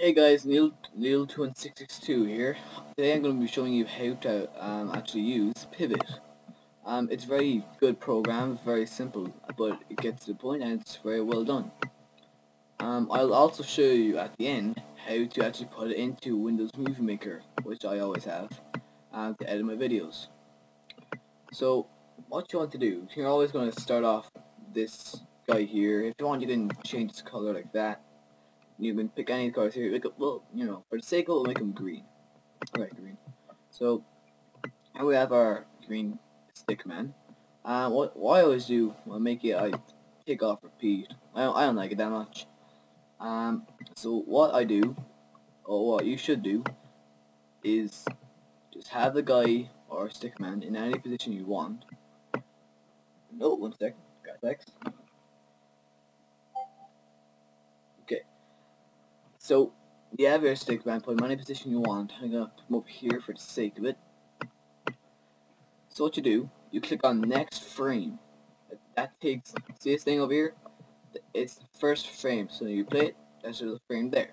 Hey guys, Neil21662 here. Today I'm going to be showing you how to actually use Pivot. It's a very good program, very simple, but it gets to the point and it's very well done. I'll also show you at the end how to actually put it into Windows Movie Maker, which I always have, to edit my videos. So, what you want to do, you're always going to start off this guy here. If you want, you can change its color like that. You can pick any colors here. Make it, well, for the sake of it, we'll make them green. Alright, green. So, here we have our green stick man. What I always do, I take off repeat. I don't like it that much. So what I do, or what you should do, is just have the guy or stick man in any position you want. No, one second. Got text. Okay. So, you have your stick man, put him in any position you want. I'm gonna put him over here for the sake of it. So what you do, you click on next frame. That takes, see this thing over here? It's the first frame, so you play it, that's the frame there.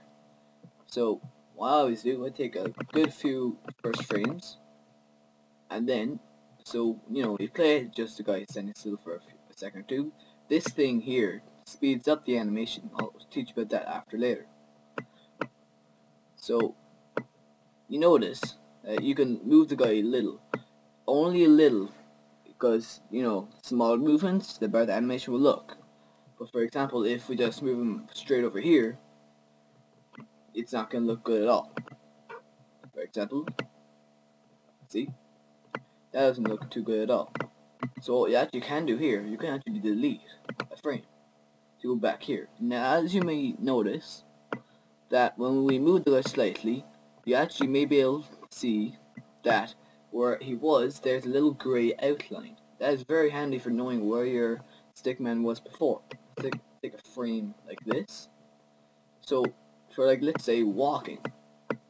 So, what I always do, I take a good few first frames, and then, so, you play it, just the guy standing still for a second or two. This thing here speeds up the animation. I'll teach you about that after later. So, you notice you can move the guy a little, only a little, because, small movements, the better the animation will look. But for example, if we just move him straight over here, it's not going to look good at all. For example, see? That doesn't look too good at all. So what you actually can do here, you can actually delete a frame to go back here. Now, as you may notice, that when we move the guy slightly, you actually may be able to see that where he was, there's a little grey outline. That is very handy for knowing where your stickman was before. Take a frame like this. So, for let's say walking,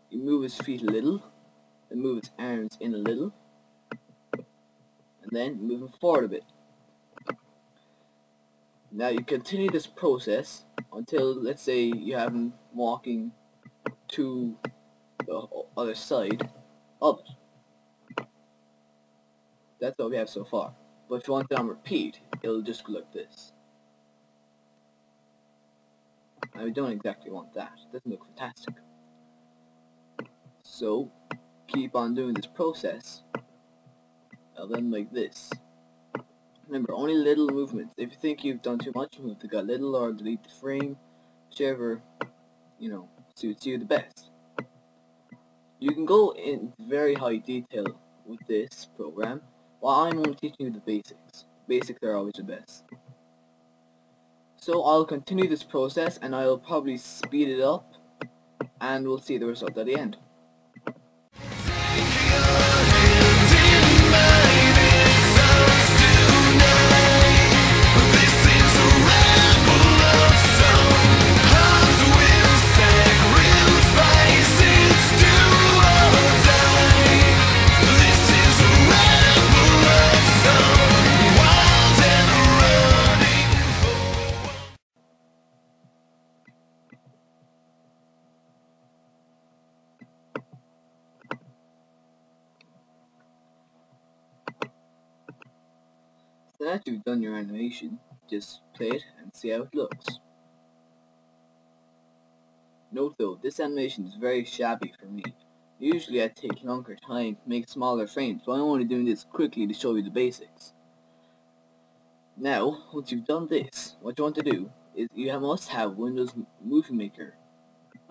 you move his feet a little, then move his arms in a little, and then move him forward a bit. Now you continue this process until, let's say, you have him walking to the other side of it. That's what we have so far. But if you want it on repeat, it'll just go like this. Now we don't exactly want that. It doesn't look fantastic. So, keep on doing this process. And then like this. Remember, only little movements. If you think you've done too much, move the guy little or delete the frame. Whichever, suits you the best. You can go in very high detail with this program, while I'm only teaching you the basics. Basics are always the best. So I'll continue this process and I'll probably speed it up and we'll see the result at the end. So after you've done your animation, just play it and see how it looks. Note though, this animation is very shabby for me. Usually I take longer time to make smaller frames, but I'm only doing this quickly to show you the basics. Now, once you've done this, what you want to do is you must have Windows Movie Maker.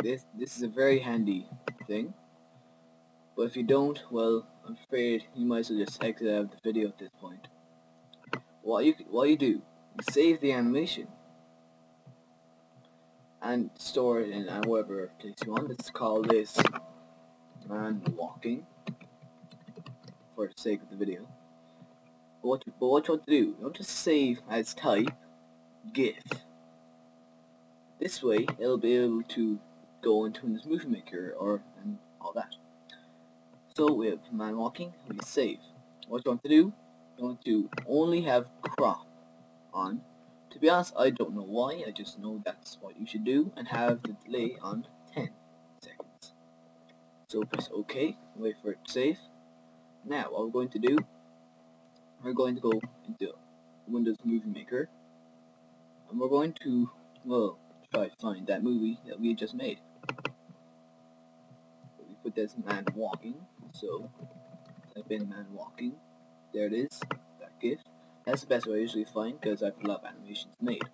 This is a very handy thing. But if you don't, well, I'm afraid you might as well just exit out of the video at this point. What you do, you save the animation and store it in whatever place you want. Let's call this man walking for the sake of the video. But what you want to do, you want to save as type GIF. This way, it'll be able to go into this Movie Maker and all that. So we have man walking, we save. What you want to do, you want to only have crop on. To be honest, I don't know why, I just know that's what you should do, and have the delay on 10. So press OK, wait for it to save. Now what we're going to do, we're going to go into Windows Movie Maker, and we're going to, well, try to find that movie that we had just made. We put this man walking, so type in man walking, there it is, that GIF. That's the best way I usually find because I have a lot of animations made.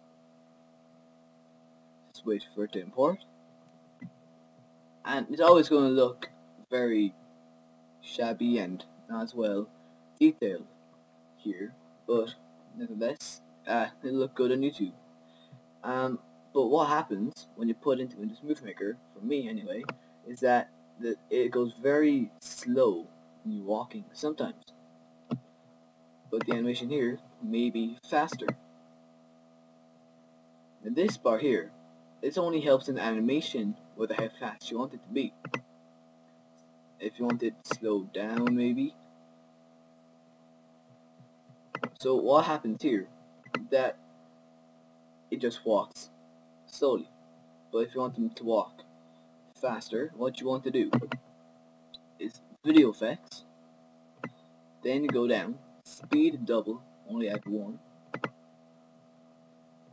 Just wait for it to import, and it's always going to look very shabby and not as well detailed here, but nevertheless, it'll look good on YouTube. But what happens when you put into Windows Movie Maker, for me anyway, is that it goes very slow when you're walking sometimes. But the animation here may be faster. And this bar here, this only helps in animation with how fast you want it to be. If you want it slowed down maybe. So what happens here, that it just walks slowly. But if you want them to walk faster, what you want to do is video effects, then you go down, speed double, only add 1,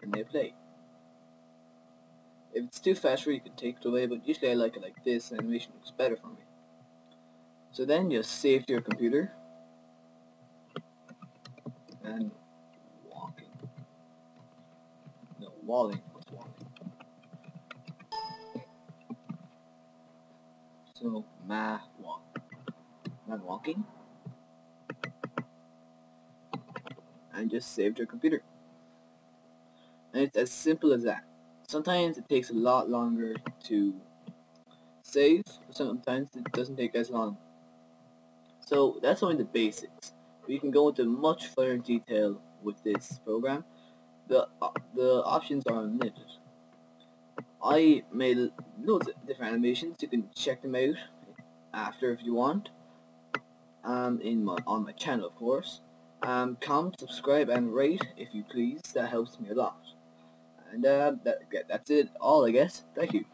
and they play. If it's too fast for you, can take it away, but usually I like it like this, animation looks better for me. So then just save to your computer, and walking. No, walling was walking. So, man walking. And just save to your computer. And it's as simple as that. Sometimes it takes a lot longer to save, sometimes it doesn't take as long. So that's only the basics. We can go into much further detail with this program. The options are unlimited. I made loads of different animations. You can check them out after if you want. On my channel, of course. Comment, subscribe, and rate if you please. That helps me a lot. And that's it all, I guess. Thank you.